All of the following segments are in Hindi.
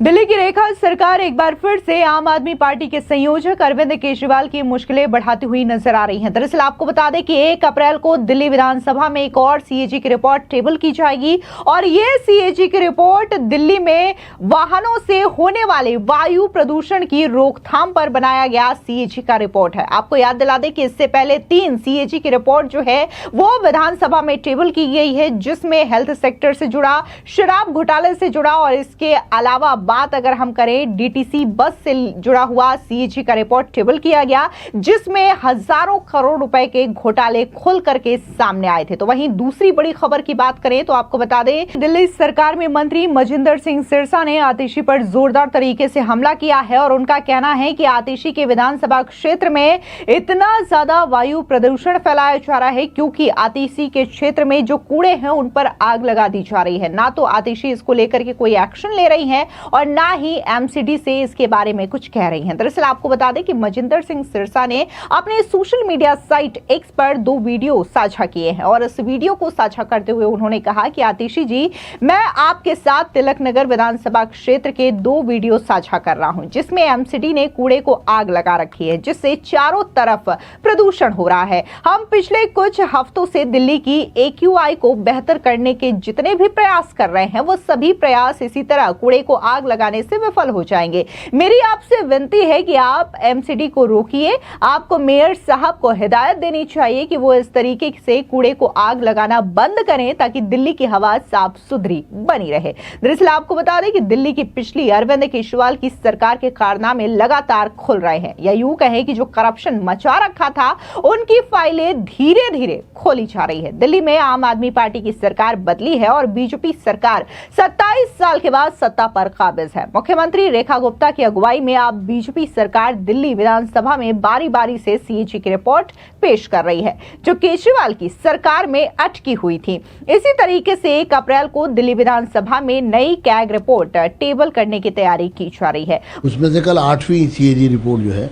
दिल्ली की रेखा सरकार एक बार फिर से आम आदमी पार्टी के संयोजक अरविंद केजरीवाल की मुश्किलें बढ़ाती हुई नजर आ रही हैं। दरअसल आपको बता दें कि 1 अप्रैल को दिल्ली विधानसभा में एक और सीएजी की रिपोर्ट टेबल की जाएगी और यह सीएजी की रिपोर्ट दिल्ली में वाहनों से होने वाले वायु प्रदूषण की रोकथाम पर बनाया गया सीएजी का रिपोर्ट है। आपको याद दिला दें कि इससे पहले 3 सीएजी की रिपोर्ट जो है वो विधानसभा में टेबल की गई है, जिसमें हेल्थ सेक्टर से जुड़ा, शराब घोटाले से जुड़ा और इसके अलावा बात अगर हम करें डीटीसी बस से जुड़ा हुआ सीएजी का रिपोर्ट टेबल किया गया, जिसमें हजारों करोड़ रुपए के घोटाले खुल करके सामने आए थे। तो वहीं दूसरी बड़ी खबर की बात करें तो आपको बता दें दिल्ली सरकार में मंत्री मजिंदर सिंह सिरसा ने आतिशी पर जोरदार तरीके से हमला किया है और उनका कहना है कि आतिशी के विधानसभा क्षेत्र में इतना ज्यादा वायु प्रदूषण फैलाया जा रहा है क्योंकि आतिशी के क्षेत्र में जो कूड़े हैं उन पर आग लगा दी जा रही है। ना तो आतिशी इसको लेकर के कोई एक्शन ले रही है और ना ही एमसीडी से इसके बारे में कुछ कह रही हैं। दरअसल आपको बता दें कि मजिंदर सिंह सिरसा ने अपने सोशल मीडिया साइट एक्स पर 2 वीडियो साझा किए हैं और इस वीडियो को साझा करते हुए उन्होंने कहा कि आतिशी जी, मैं आपके साथ तिलक नगर विधानसभा क्षेत्र के 2 वीडियो साझा कर रहा हूं, जिसमें एमसीडी ने कूड़े को आग लगा रखी है, जिससे चारों तरफ प्रदूषण हो रहा है। हम पिछले कुछ हफ्तों से दिल्ली की AQI को बेहतर करने के जितने भी प्रयास कर रहे हैं वो सभी प्रयास इसी तरह कूड़े को आग लगाने से विफल हो जाएंगे। मेरी आपसे विनती है कि आप एमसीडी को रोकिए। आपको मेयर साहब को हिदायत देनी चाहिए कि वो इस तरीके से कूड़े को आग लगाना बंद करें ताकि दिल्ली की हवा साफ सुथरी बनी रहे। दरअसल आपको बता दें कि दिल्ली की पिछली अरविंद केजरीवाल की सरकार के कारनामे लगातार खुल रहे हैं, या यूं कहें कि जो करप्शन मचा रखा था उनकी फाइलें धीरे धीरे खोली जा रही है। दिल्ली में आम आदमी पार्टी की सरकार बदली है और बीजेपी सरकार 27 साल के बाद सत्ता पर काबिज है। मुख्यमंत्री रेखा गुप्ता की अगुवाई में अब बीजेपी सरकार दिल्ली विधानसभा में बारी बारी से सीएजी की रिपोर्ट पेश कर रही है, जो केजरीवाल की सरकार में अटकी हुई थी। इसी तरीके से 1 अप्रैल को दिल्ली विधानसभा में नई कैग रिपोर्ट टेबल करने की तैयारी की जा रही है। उसमें से कल 8वीं सीएजी रिपोर्ट जो है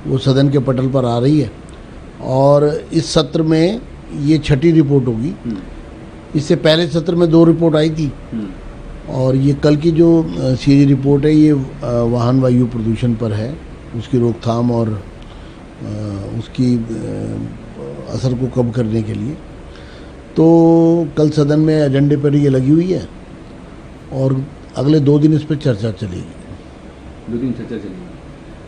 वो सदन के पटल पर आ रही है और इस सत्र में ये 6ठी रिपोर्ट होगी। इससे पहले सत्र में 2 रिपोर्ट आई थी और ये कल की जो सीएजी रिपोर्ट है ये वाहन वायु प्रदूषण पर है, उसकी रोकथाम और उसकी असर को कम करने के लिए। तो कल सदन में एजेंडे पर ये लगी हुई है और अगले 2 दिन इस पर चर्चा चलेगी। 2 दिन चर्चा चलेगी।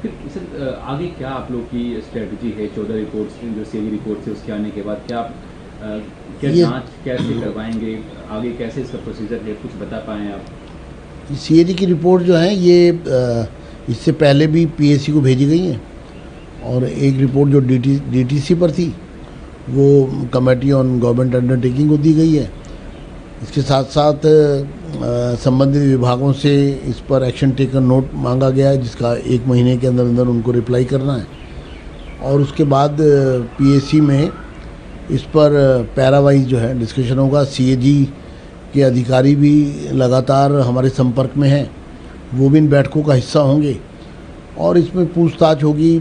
फिर सर आगे क्या आप लोग की स्ट्रेटजी है? 14 रिपोर्ट्स जो सीएजी रिपोर्ट से उसके आने के बाद क्या जांच कैसे करवाएंगे, आगे कैसे इसका प्रोसीजर है, कुछ बता पाएं आप? सीएजी की रिपोर्ट जो है ये इससे पहले भी पीएससी को भेजी गई है और एक रिपोर्ट जो डीटीसी पर थी वो कमेटी ऑन गवर्नमेंट अंडरटेकिंग को दी गई है। इसके साथ साथ संबंधित विभागों से इस पर एक्शन टेकन नोट मांगा गया है, जिसका 1 महीने के अंदर अंदर उनको रिप्लाई करना है और उसके बाद पीएससी में इस पर पैरावाइज जो है डिस्कशन होगा। सीएजी के अधिकारी भी लगातार हमारे संपर्क में हैं, वो भी इन बैठकों का हिस्सा होंगे और इसमें पूछताछ होगी,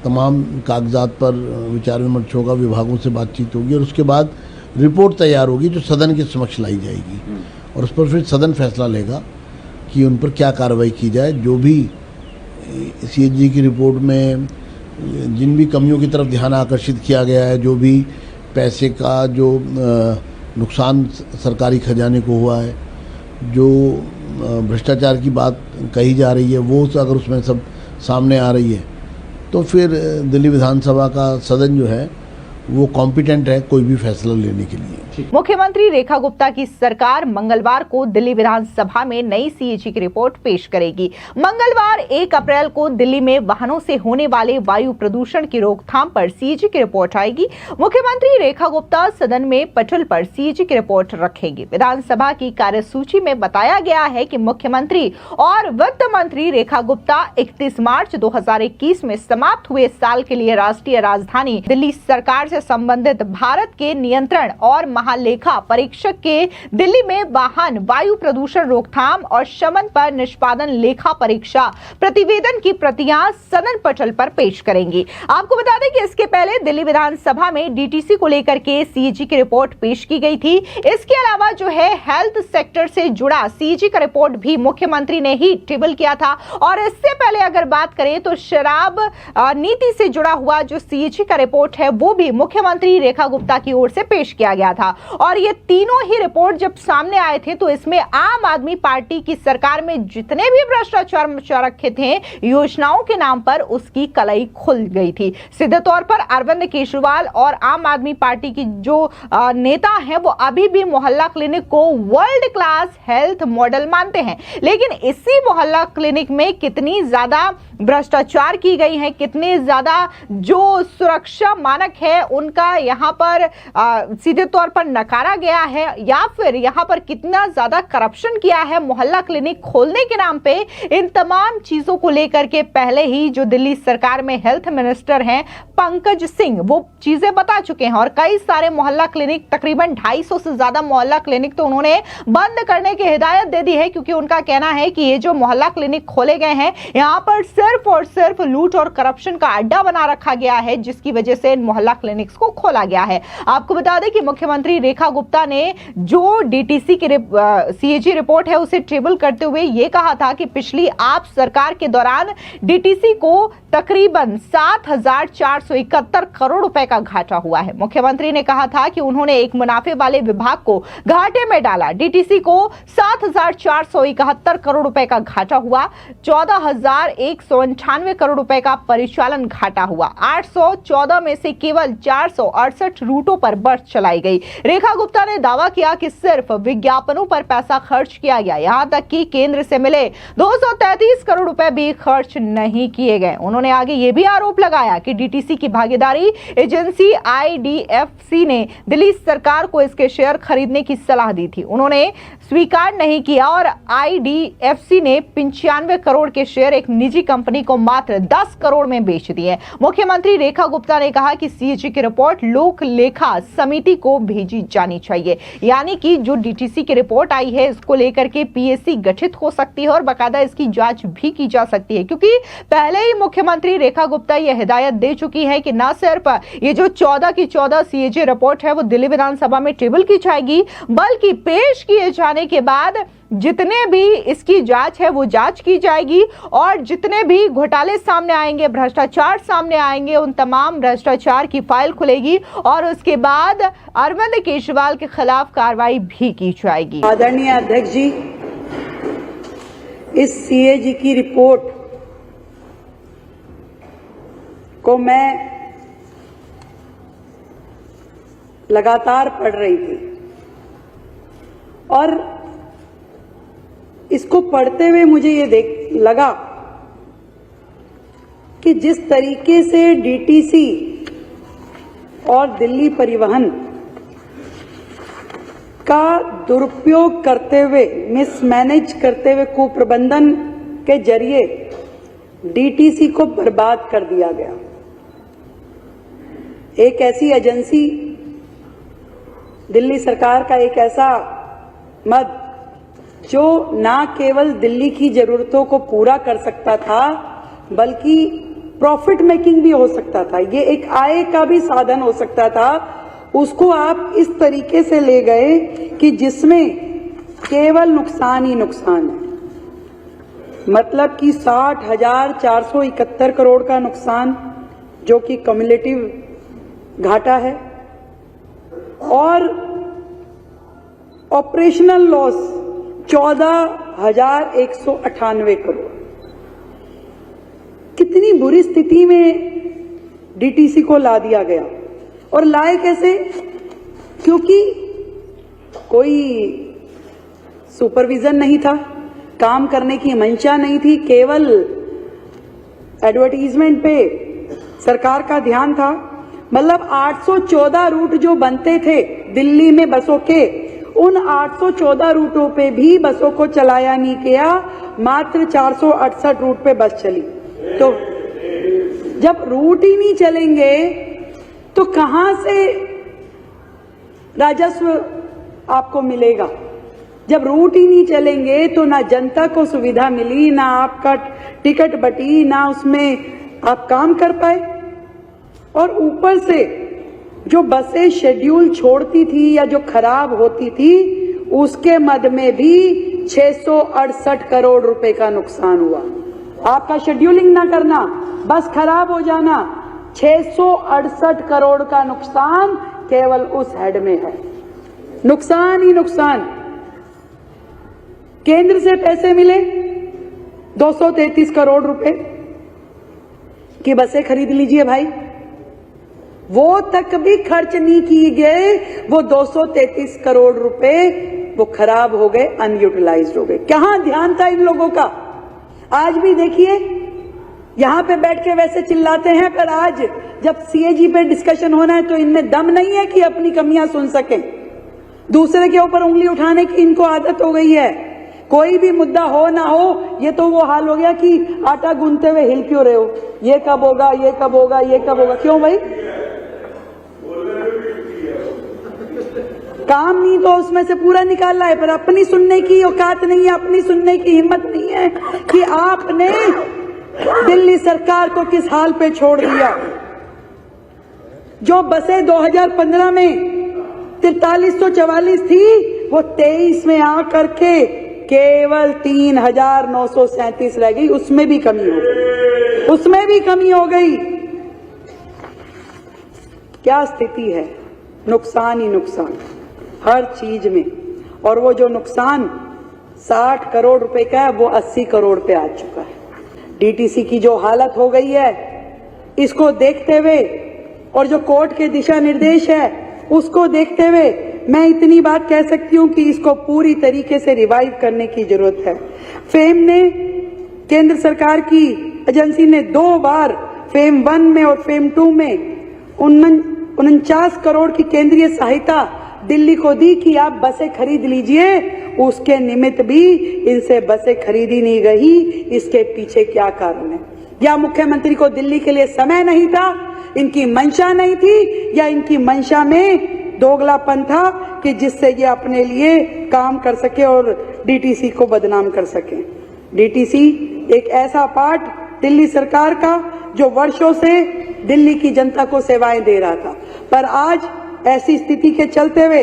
तमाम कागजात पर विचार विमर्श होगा, विभागों से बातचीत होगी और उसके बाद रिपोर्ट तैयार होगी जो सदन के समक्ष लाई जाएगी और उस पर फिर सदन फैसला लेगा कि उन पर क्या कार्रवाई की जाए। जो भी सीएजी की रिपोर्ट में जिन भी कमियों की तरफ ध्यान आकर्षित किया गया है, जो भी पैसे का जो नुकसान सरकारी खजाने को हुआ है, जो भ्रष्टाचार की बात कही जा रही है, वो अगर उसमें सब सामने आ रही है तो फिर दिल्ली विधानसभा का सदन जो है वो कॉम्पिटेंट है कोई भी फैसला लेने के लिए। मुख्यमंत्री रेखा गुप्ता की सरकार मंगलवार को दिल्ली विधानसभा में नई सीएजी की रिपोर्ट पेश करेगी। मंगलवार 1 अप्रैल को दिल्ली में वाहनों से होने वाले वायु प्रदूषण की रोकथाम पर सीएजी की रिपोर्ट आएगी। मुख्यमंत्री रेखा गुप्ता सदन में पटल पर सीएजी की रिपोर्ट रखेगी। विधानसभा की कार्यसूची में बताया गया है कि मुख्यमंत्री और वित्त मंत्री रेखा गुप्ता 31 मार्च 2021 में समाप्त हुए साल के लिए राष्ट्रीय राजधानी दिल्ली सरकार से संबंधित भारत के नियंत्रण और महालेखा परीक्षक के दिल्ली में वाहन वायु प्रदूषण रोकथाम और शमन पर निष्पादन लेखा परीक्षा प्रतिवेदन की प्रतियां सदन पटल पर पेश करेंगी। आपको बता दें कि इसके पहले दिल्ली विधानसभा में डीटीसी को लेकर के सीएजी की रिपोर्ट पेश की गई थी। इसके अलावा जो है हेल्थ सेक्टर से जुड़ा सीएजी का रिपोर्ट भी मुख्यमंत्री ने ही टेबल किया था। और इससे पहले अगर बात करें तो शराब नीति से जुड़ा हुआ जो सीएजी का रिपोर्ट है वो भी मुख्यमंत्री रेखा गुप्ता की ओर से पेश किया गया था। और ये तीनों ही रिपोर्ट जब सामने आए थे तो इसमें आम आदमी पार्टी की सरकार में जितने भी भ्रष्टाचार मचा रखे थे योजनाओं के नाम पर उसकी कलई खुल गई थी। सीधे तौर पर अरविंद केजरीवाल और आम आदमी पार्टी की जो नेता हैं वो अभी भी मोहल्ला क्लिनिक को वर्ल्ड क्लास हेल्थ मॉडल मानते हैं, लेकिन इसी मोहल्ला क्लिनिक में कितनी ज्यादा भ्रष्टाचार की गई है, कितने ज्यादा जो सुरक्षा मानक है उनका यहाँ पर सीधे तौर पर नकारा गया है, या फिर यहाँ पर कितना ज्यादा करप्शन किया है मोहल्ला क्लिनिक खोलने के नाम पे, इन तमाम चीजों को लेकर के पहले ही जो दिल्ली सरकार में हेल्थ मिनिस्टर हैं पंकज सिंह वो चीजें बता चुके हैं। और कई सारे मोहल्ला क्लिनिक, तकरीबन 250 से ज्यादा मोहल्ला क्लिनिक तो उन्होंने बंद करने की हिदायत दे दी है, क्योंकि उनका कहना है कि ये जो मोहल्ला क्लिनिक खोले गए हैं यहाँ पर सिर्फ और सिर्फ लूट और करप्शन का अड्डा बना रखा गया है, जिसकी वजह से इन मोहल्ला क्लिनिक्स को खोला गया है। आपको बता दें कि मुख्यमंत्री रेखा गुप्ता ने जो डीटीसी की सीएजी रिपोर्ट है उसे टेबल करते हुए ये कहा था कि पिछली आप सरकार के दौरान डीटीसी को तकरीबन 7,471 करोड़ रुपए का घाटा हुआ है। मुख्यमंत्री ने कहा था कि उन्होंने एक मुनाफे वाले विभाग को घाटे में डाला। डीटीसी को 7,471 करोड़ रुपए का घाटा हुआ, 14,198 करोड़ रुपए का परिचालन घाटा हुआ, 814 में से केवल 468 रूटों पर बस चलाई गई। रेखा गुप्ता ने दावा किया कि सिर्फ विज्ञापनों पर पैसा खर्च किया गया, यहां तक कि केंद्र से मिले 233 करोड़ रुपए भी खर्च नहीं किए गए। उन्होंने आगे यह भी आरोप लगाया कि डीटीसी की भागीदारी एजेंसी आईडीएफसी ने दिल्ली सरकार को इसके शेयर खरीदने की सलाह दी थी। उन्होंने स्वीकार नहीं किया और आईडीएफसी ने 95 करोड़ के शेयर एक निजी कंपनी को मात्र 10 करोड़ में बेच दिए। मुख्यमंत्री रेखा गुप्ता ने कहा कि सीएजी की रिपोर्ट लोक लेखा समिति को भेजी जानी चाहिए, यानी कि जो डीटीसी की रिपोर्ट आई है इसको लेकर के पीएससी गठित हो सकती है और बाकायदा इसकी जांच भी की जा सकती है, क्योंकि पहले ही मुख्यमंत्री रेखा गुप्ता यह हिदायत दे चुकी है कि न सिर्फ ये जो 14 की 14 सीएजी रिपोर्ट है वो दिल्ली विधानसभा में टेबल की जाएगी, बल्कि पेश किए जाने के बाद जितने भी इसकी जांच है वो जांच की जाएगी और जितने भी घोटाले सामने आएंगे, भ्रष्टाचार सामने आएंगे, उन तमाम भ्रष्टाचार की फाइल खुलेगी और उसके बाद अरविंद केजरीवाल के खिलाफ कार्रवाई भी की जाएगी। आदरणीय अध्यक्ष जी, इस सीएजी की रिपोर्ट को मैं लगातार पढ़ रही थी और इसको पढ़ते हुए मुझे ये लगा कि जिस तरीके से डीटीसी और दिल्ली परिवहन का दुरुपयोग करते हुए, मिसमैनेज करते हुए, कुप्रबंधन के जरिए डीटीसी को बर्बाद कर दिया गया। एक ऐसी एजेंसी, दिल्ली सरकार का एक ऐसा मद जो ना केवल दिल्ली की जरूरतों को पूरा कर सकता था बल्कि प्रॉफिट मेकिंग भी हो सकता था, ये एक आय का भी साधन हो सकता था, उसको आप इस तरीके से ले गए कि जिसमें केवल नुकसान ही नुकसान है। मतलब कि 60,471 करोड़ का नुकसान जो कि कम्युलेटिव घाटा है और ऑपरेशनल लॉस 14,198 करोड़। कितनी बुरी स्थिति में डीटीसी को ला दिया गया और लाए कैसे? क्योंकि कोई सुपरविजन नहीं था, काम करने की मंशा नहीं थी, केवल एडवर्टीजमेंट पे सरकार का ध्यान था। मतलब 814 रूट जो बनते थे दिल्ली में बसों के, उन 814 रूटों पे भी बसों को चलाया नहीं गया, मात्र 468 रूट पे बस चली। तो जब रूट ही नहीं चलेंगे तो कहां से राजस्व आपको मिलेगा। जब रूट ही नहीं चलेंगे तो ना जनता को सुविधा मिली, ना आपका टिकट बटी, ना उसमें आप काम कर पाए। और ऊपर से जो बसें शेड्यूल छोड़ती थी या जो खराब होती थी, उसके मद में भी 668 करोड़ रुपए का नुकसान हुआ। आपका शेड्यूलिंग ना करना, बस खराब हो जाना, 668 करोड़ का नुकसान केवल उस हेड में है। नुकसान ही नुकसान। केंद्र से पैसे मिले 233 करोड़ रुपए की बसें खरीद लीजिए भाई, वो तक भी खर्च नहीं किए गए। वो 233 करोड़ रुपए वो खराब हो गए, अनयूटिलाइज्ड हो गए। कहां ध्यान था इन लोगों का? आज भी देखिए, यहां पे बैठ के वैसे चिल्लाते हैं, पर आज जब सीएजी पे डिस्कशन होना है तो इनमें दम नहीं है कि अपनी कमियां सुन सकें। दूसरे के ऊपर उंगली उठाने की इनको आदत हो गई है। कोई भी मुद्दा हो ना हो, ये तो वो हाल हो गया कि आटा गूंथते हुए हिल क्यों रहे हो, ये कब होगा, ये कब होगा, ये कब होगा। क्यों भाई? काम नहीं तो उसमें से पूरा निकालना है, पर अपनी सुनने की औकात नहीं है, अपनी सुनने की हिम्मत नहीं है कि आपने दिल्ली सरकार को किस हाल पे छोड़ दिया। जो बसें 2015 में 4344 थी, वो 23 में आकर के केवल 3937 रह गई। उसमें भी कमी हो गई, उसमें भी कमी हो गई। क्या स्थिति है? नुकसान ही नुकसान हर चीज में। और वो जो नुकसान 60 करोड़ रुपए का है, वो 80 करोड़ पे आ चुका है। डीटीसी की जो हालत हो गई है, इसको देखते हुए और जो कोर्ट के दिशा निर्देश है उसको देखते हुए मैं इतनी बात कह सकती हूं कि इसको पूरी तरीके से रिवाइव करने की जरूरत है। फेम ने, केंद्र सरकार की एजेंसी ने 2 बार फेम 1 में और फेम 2 में 49 करोड़ की केंद्रीय सहायता दिल्ली को दी कि आप बसें खरीद लीजिए। उसके निमित्त भी इनसे बसें खरीदी नहीं गई। इसके पीछे क्या कारण है? या मुख्यमंत्री को दिल्ली के लिए समय नहीं था, इनकी मंशा नहीं थी, या इनकी मंशा में दोगलापन था कि जिससे ये अपने लिए काम कर सके और डीटीसी को बदनाम कर सके। डीटीसी एक ऐसा पार्ट दिल्ली सरकार का जो वर्षों से दिल्ली की जनता को सेवाएं दे रहा था, पर आज ऐसी स्थिति के चलते हुए,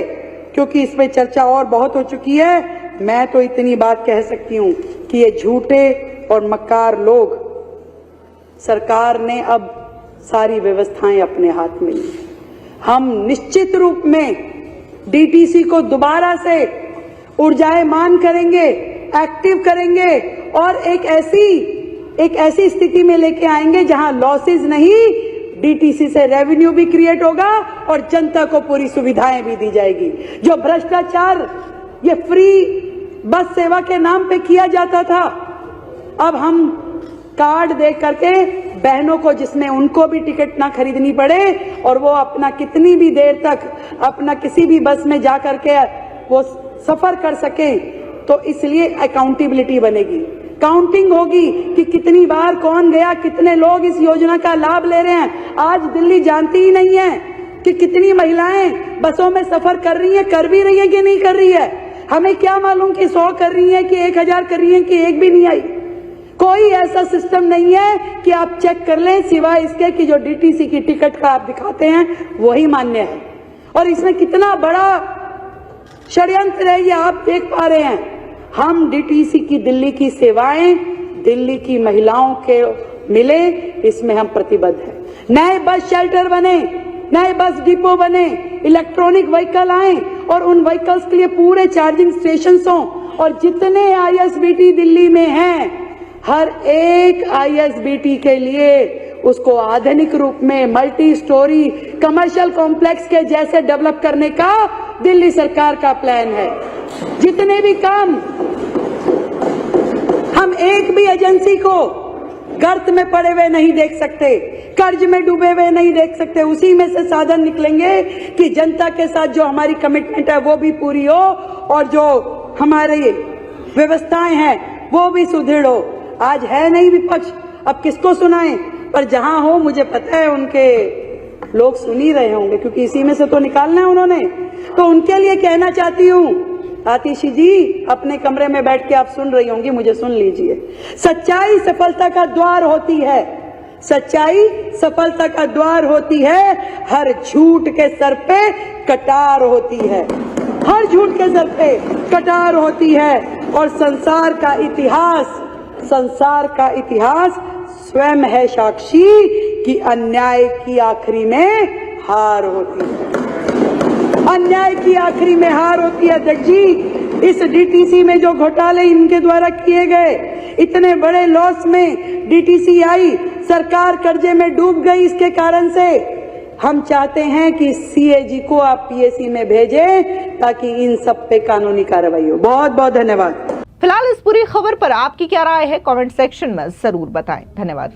क्योंकि इस पे चर्चा और बहुत हो चुकी है, मैं तो इतनी बात कह सकती हूं कि ये झूठे और मक्कार लोग, सरकार ने अब सारी व्यवस्थाएं अपने हाथ में ली। हम निश्चित रूप में डीटीसी को दोबारा से ऊर्जायमान करेंगे, एक्टिव करेंगे और एक ऐसी स्थिति में लेके आएंगे जहां लॉसेस नहीं, डीटीसी से रेवेन्यू भी क्रिएट होगा और जनता को पूरी सुविधाएं भी दी जाएगी। जो भ्रष्टाचार ये फ्री बस सेवा के नाम पे किया जाता था, अब हम कार्ड दे करके बहनों को, जिसमें उनको भी टिकट ना खरीदनी पड़े और वो अपना कितनी भी देर तक अपना किसी भी बस में जा करके वो सफर कर सके, तो इसलिए अकाउंटेबिलिटी बनेगी, काउंटिंग होगी कि कितनी बार कौन गया, कितने लोग इस योजना का लाभ ले रहे हैं। आज दिल्ली जानती ही नहीं है कि कितनी महिलाएं बसों में सफर कर रही हैं, कर भी रही है कि नहीं कर रही है। हमें क्या मालूम कि 100 कर रही है कि 1000 कर रही है कि एक भी नहीं आई। कोई ऐसा सिस्टम नहीं है कि आप चेक कर लें, सिवाय इसके कि जो डीटीसी की टिकट का आप दिखाते हैं वही मान्य है। और इसमें कितना बड़ा षड्यंत्र है ये आप देख पा रहे हैं। हम डीटीसी की दिल्ली की सेवाएं दिल्ली की महिलाओं के मिले, इसमें हम प्रतिबद्ध हैं। नए बस शेल्टर बने, नए बस डिपो बने, इलेक्ट्रॉनिक व्हीकल आए और उन व्हीकल्स के लिए पूरे चार्जिंग स्टेशन हों। और जितने आईएसबीटी दिल्ली में हैं, हर एक आईएसबीटी के लिए उसको आधुनिक रूप में मल्टी स्टोरी कमर्शियल कॉम्प्लेक्स के जैसे डेवलप करने का दिल्ली सरकार का प्लान है। जितने भी काम, हम एक भी एजेंसी को गर्त में पड़े हुए नहीं देख सकते, कर्ज में डूबे हुए नहीं देख सकते। उसी में से साधन निकलेंगे कि जनता के साथ जो हमारी कमिटमेंट है वो भी पूरी हो और जो हमारी व्यवस्थाएं हैं वो भी सुदृढ़ हो। आज है नहीं विपक्ष, अब किसको सुनाएं, पर जहां हो मुझे पता है उनके लोग सुन ही रहे होंगे, क्योंकि इसी में से तो निकालना है उन्होंने। तो उनके लिए कहना चाहती हूँ, आतिशी जी अपने कमरे में बैठ के आप सुन रही होंगी, मुझे सुन लीजिए। सच्चाई सफलता का द्वार होती है, सच्चाई सफलता का द्वार होती है। हर झूठ के सर पे कटार होती है, हर झूठ के सर पे कटार होती है। और संसार का इतिहास स्वयं है साक्षी कि अन्याय की आखिरी में हार होती है, अन्याय की आखिरी में हार होती है। अध्यक्ष जी, इस डीटीसी में जो घोटाले इनके द्वारा किए गए, इतने बड़े लॉस में डीटीसी आई, सरकार कर्जे में डूब गई। इसके कारण से हम चाहते हैं कि सीएजी को आप पीएसी में भेजें ताकि इन सब पे कानूनी कार्रवाई हो। बहुत बहुत धन्यवाद। फिलहाल इस पूरी खबर पर आपकी क्या राय है, कमेंट सेक्शन में जरूर बताएं। धन्यवाद।